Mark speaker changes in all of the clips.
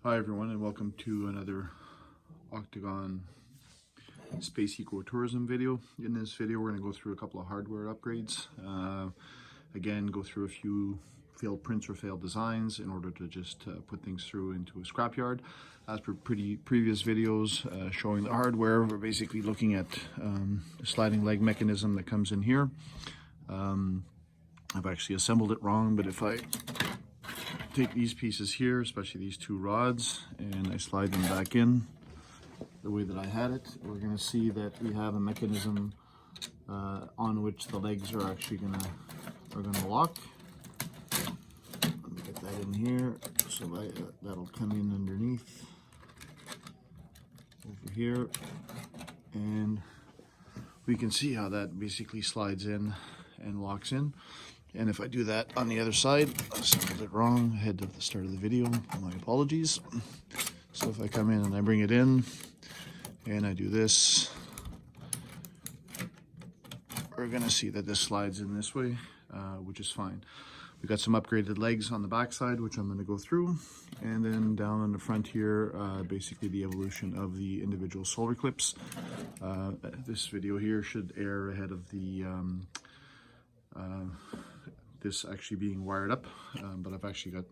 Speaker 1: Hi everyone, and welcome to another Octagon Space Ecotourism video. In this video we're going to go through a couple of hardware upgrades. Again, go through a few failed prints or failed designs in order to just put things through into a scrapyard. As per previous videos showing the hardware, we're basically looking at the sliding leg mechanism that comes in here. I've actually assembled it wrong, but if I take these pieces here, especially these two rods, and I slide them back in the way that I had it, we're going to see that we have a mechanism on which the legs are actually gonna lock. Let me get that in here, so that'll come in underneath over here, and we can see how that basically slides in and locks in. And if I do that on the other side, I assembled it wrong ahead of the start of the video, my apologies. So if I come in and I bring it in and I do this, we're gonna see that this slides in this way, which is fine. We got some upgraded legs on the back side, which I'm gonna go through. And then down on the front here, basically the evolution of the individual solar clips. This video here should air ahead of the this actually being wired up, but I've actually got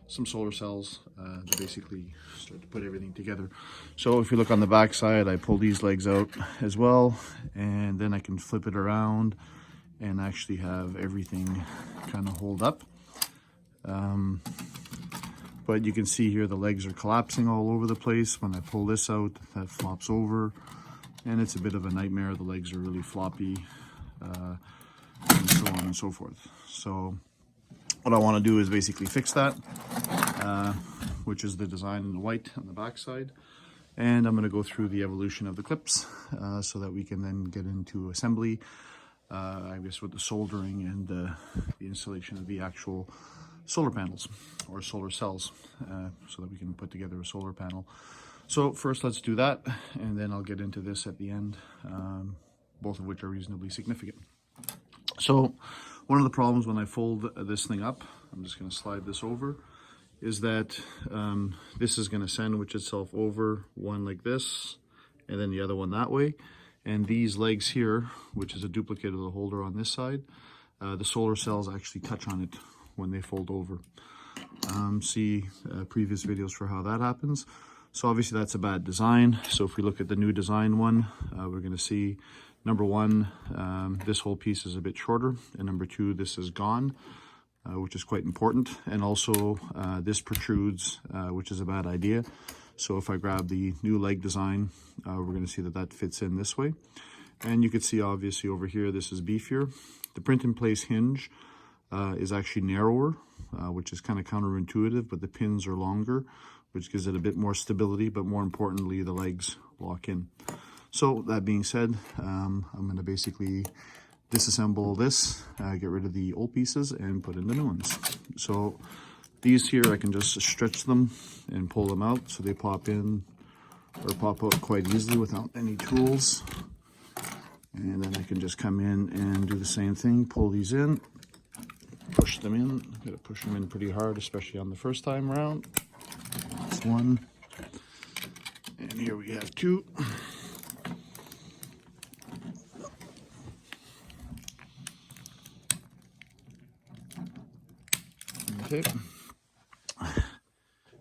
Speaker 1: some solar cells to basically start to put everything together. So if you look on the back side, I pull these legs out as well, and then I can flip it around and actually have everything kind of hold up. But you can see here the legs are collapsing all over the place. When I pull this out, that flops over, and it's a bit of a nightmare. The legs are really floppy, and so on and so forth. So what I want to do is basically fix that, which is the design in the white on the back side. And I'm going to go through the evolution of the clips so that we can then get into assembly, I guess with the soldering and the installation of the actual solar panels or solar cells, so that we can put together a solar panel. So first let's do that, and then I'll get into this at the end, both of which are reasonably significant. So one of the problems when I fold this thing up, I'm just going to slide this over, is that this is going to sandwich itself over, one like this and then the other one that way. And these legs here, which is a duplicate of the holder on this side, the solar cells actually touch on it when they fold over. See previous videos for how that happens. So obviously that's a bad design. So if we look at the new design one, we're going to see, number one, this whole piece is a bit shorter, and number two, this is gone, which is quite important. And also this protrudes, which is a bad idea. So if I grab the new leg design, we're going to see that that fits in this way. And you can see obviously over here, this is beefier. The print in place hinge is actually narrower, which is kind of counterintuitive, but the pins are longer, which gives it a bit more stability, but more importantly, the legs lock in. So that being said, I'm going to basically disassemble this, get rid of the old pieces and put in the new ones. So these here, I can just stretch them and pull them out so they pop in or pop out quite easily without any tools. And then I can just come in and do the same thing, pull these in, push them in. I've got to push them in pretty hard, especially on the first time around. That's one. And here we have two. Okay.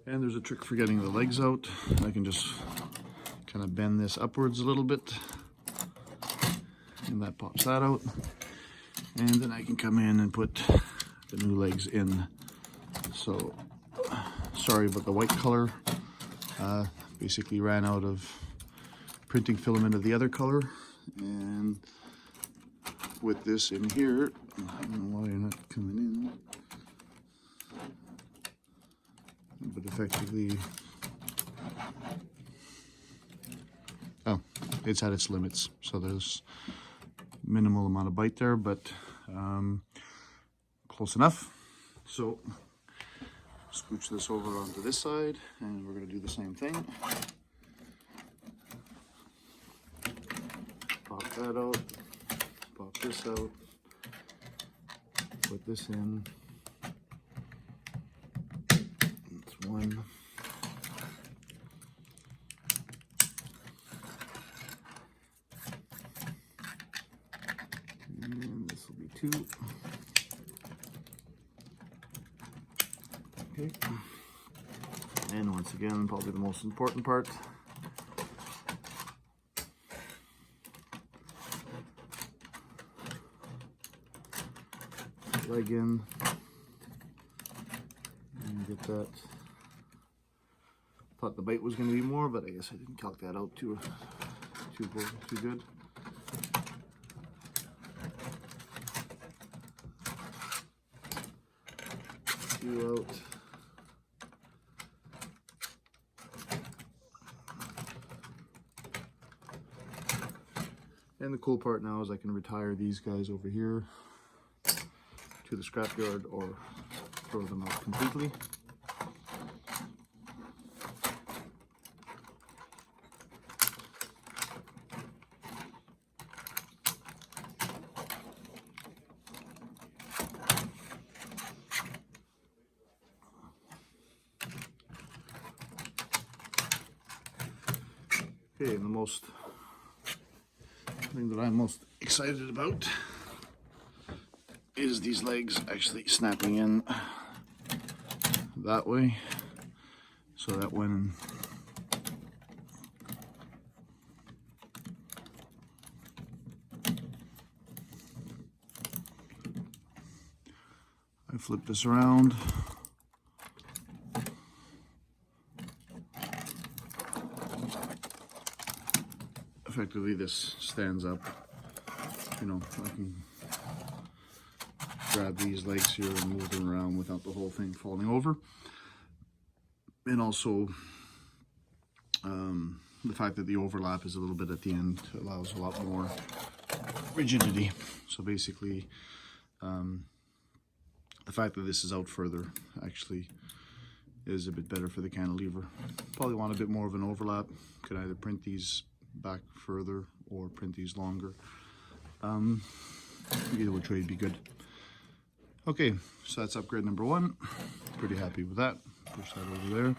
Speaker 1: And there's a trick for getting the legs out. I can just kind of bend this upwards a little bit, and that pops that out. And then I can come in and put the new legs in. So sorry about the white color, basically ran out of printing filament of the other color, and with this in here, I don't know why you're not coming in, but effectively, oh, it's at its limits, so there's minimal amount of bite there, but close enough. So scooch this over onto this side, and we're going to do the same thing. Pop that out, pop this out, put this in. That's one. 2. Okay. And once again, probably the most important part. Leg in and get that. Thought the bite was going to be more, but I guess I didn't calc that out too good. Two out. And the cool part now is I can retire these guys over here to the scrapyard or throw them out completely. Okay, and the thing that I'm most excited about is these legs actually snapping in that way, so that when I flip this around, effectively this stands up. You know, I can grab these legs here and move them around without the whole thing falling over. And also the fact that the overlap is a little bit at the end allows a lot more rigidity. So basically the fact that this is out further actually is a bit better for the cantilever. Probably want a bit more of an overlap. Could either print these back further or print these longer. Either which way would be good. Okay, so that's upgrade number 1. Pretty happy with that. Push that over there.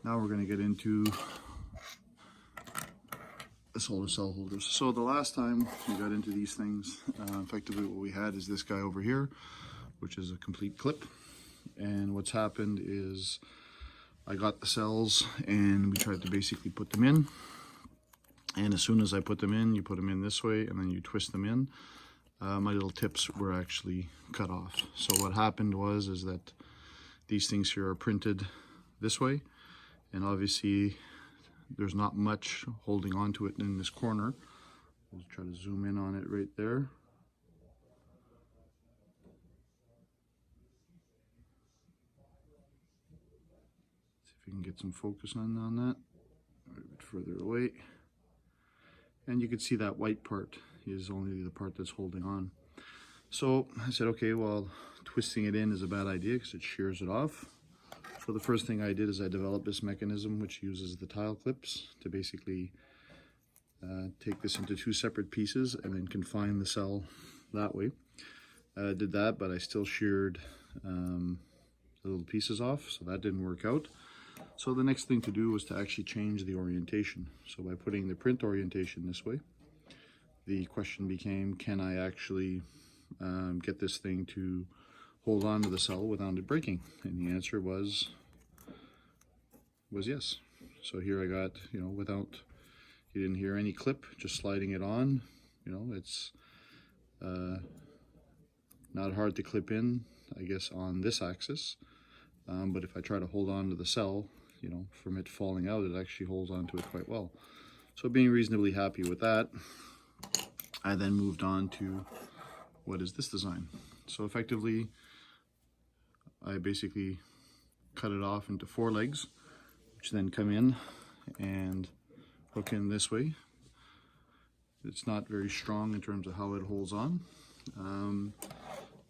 Speaker 1: Now we're going to get into the solar cell holders. So the last time we got into these things, effectively what we had is this guy over here, which is a complete clip. And what's happened is I got the cells and we tried to basically put them in. And as soon as I put them in, you put them in this way and then you twist them in. My little tips were actually cut off. So what happened is that these things here are printed this way, and obviously there's not much holding on to it in this corner. I'll try to zoom in on it right there. See if we can get some focus on that. A bit further away. And you can see that white part is only the part that's holding on. So I said, okay, well, twisting it in is a bad idea because it shears it off. So the first thing I did is I developed this mechanism which uses the tile clips to basically take this into 2 separate pieces and then confine the cell that way. I did that, but I still sheared the little pieces off, so that didn't work out. So the next thing to do was to actually change the orientation. So by putting the print orientation this way, the question became, can I actually get this thing to hold on to the cell without it breaking? And the answer was yes. So here I got, you know, without, you didn't hear any clip, just sliding it on. You know, it's not hard to clip in, I guess, on this axis. But if I try to hold on to the cell, you know, from it falling out, it actually holds on to it quite well. So being reasonably happy with that, I then moved on to what is this design. So effectively, I basically cut it off into 4 legs, which then come in and hook in this way. It's not very strong in terms of how it holds on,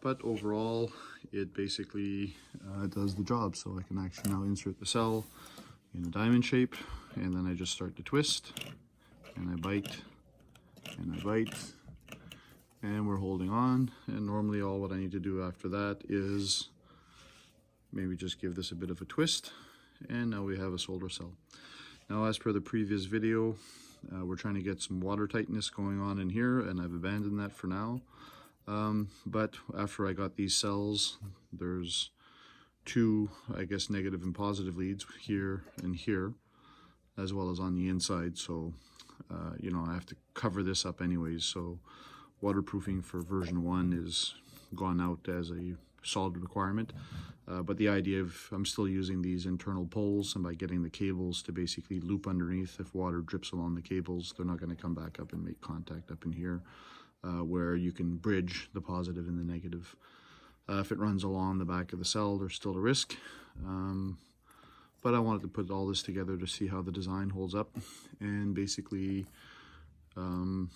Speaker 1: but overall it basically does the job. So I can actually now insert the cell in a diamond shape, and then I just start to twist, and I bite, and I bite, and we're holding on. And normally all what I need to do after that is maybe just give this a bit of a twist, and now we have a solar cell. Now, as per the previous video, we're trying to get some water tightness going on in here, and I've abandoned that for now. But after I got these cells, there's two, I guess, negative and positive leads here and here, as well as on the inside. So, you know, I have to cover this up anyways. So waterproofing for version 1 is gone out as a solid requirement. But the idea of, I'm still using these internal poles, and by getting the cables to basically loop underneath, if water drips along the cables, they're not going to come back up and make contact up in here, where you can bridge the positive and the negative. If it runs along the back of the cell, there's still a risk. But I wanted to put all this together to see how the design holds up. And basically, we're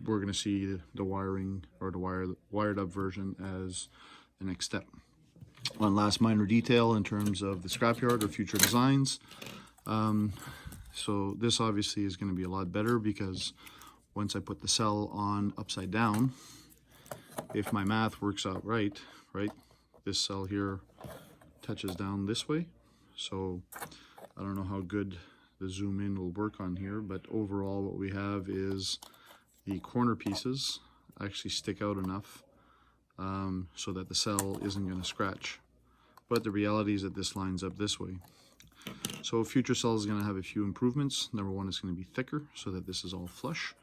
Speaker 1: going to see the wiring, or the wired up version, as the next step. One last minor detail in terms of the scrapyard or future designs. So this obviously is going to be a lot better, because once I put the cell on upside down, if my math works out right, this cell here touches down this way. So I don't know how good the zoom in will work on here, but overall what we have is the corner pieces actually stick out enough so that the cell isn't going to scratch. But the reality is that this lines up this way. So future cell is going to have a few improvements. Number one, it's going to be thicker so that this is all flush.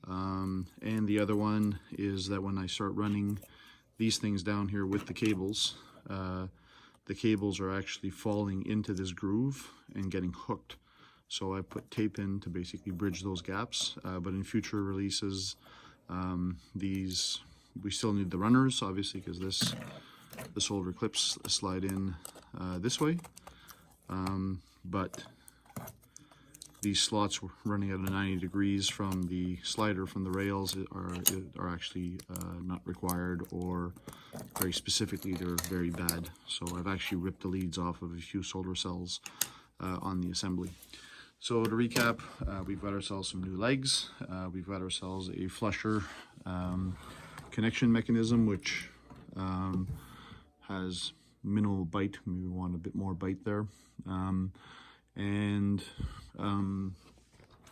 Speaker 1: And the other one is that when I start running these things down here with the cables are actually falling into this groove and getting hooked. So I put tape in to basically bridge those gaps. But in future releases, we still need the runners, obviously, because the solder clips slide in this way. But these slots running at 90 degrees from the slider, from the rails, are actually not required, or very specifically, they're very bad. So I've actually ripped the leads off of a few solar cells on the assembly. So to recap, we've got ourselves some new legs. We've got ourselves a flusher connection mechanism, which has minimal bite. We want a bit more bite there.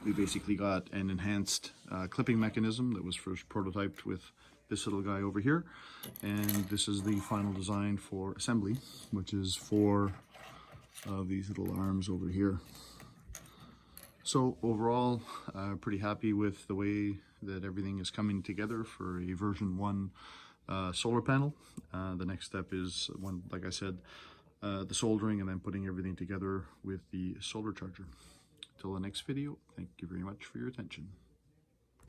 Speaker 1: We basically got an enhanced clipping mechanism that was first prototyped with this little guy over here. And this is the final design for assembly, which is 4 of these little arms over here. So overall, pretty happy with the way that everything is coming together for a version 1 solar panel. The next step is, like I said, the soldering, and then putting everything together with the solar charger. Till the next video, thank you very much for your attention.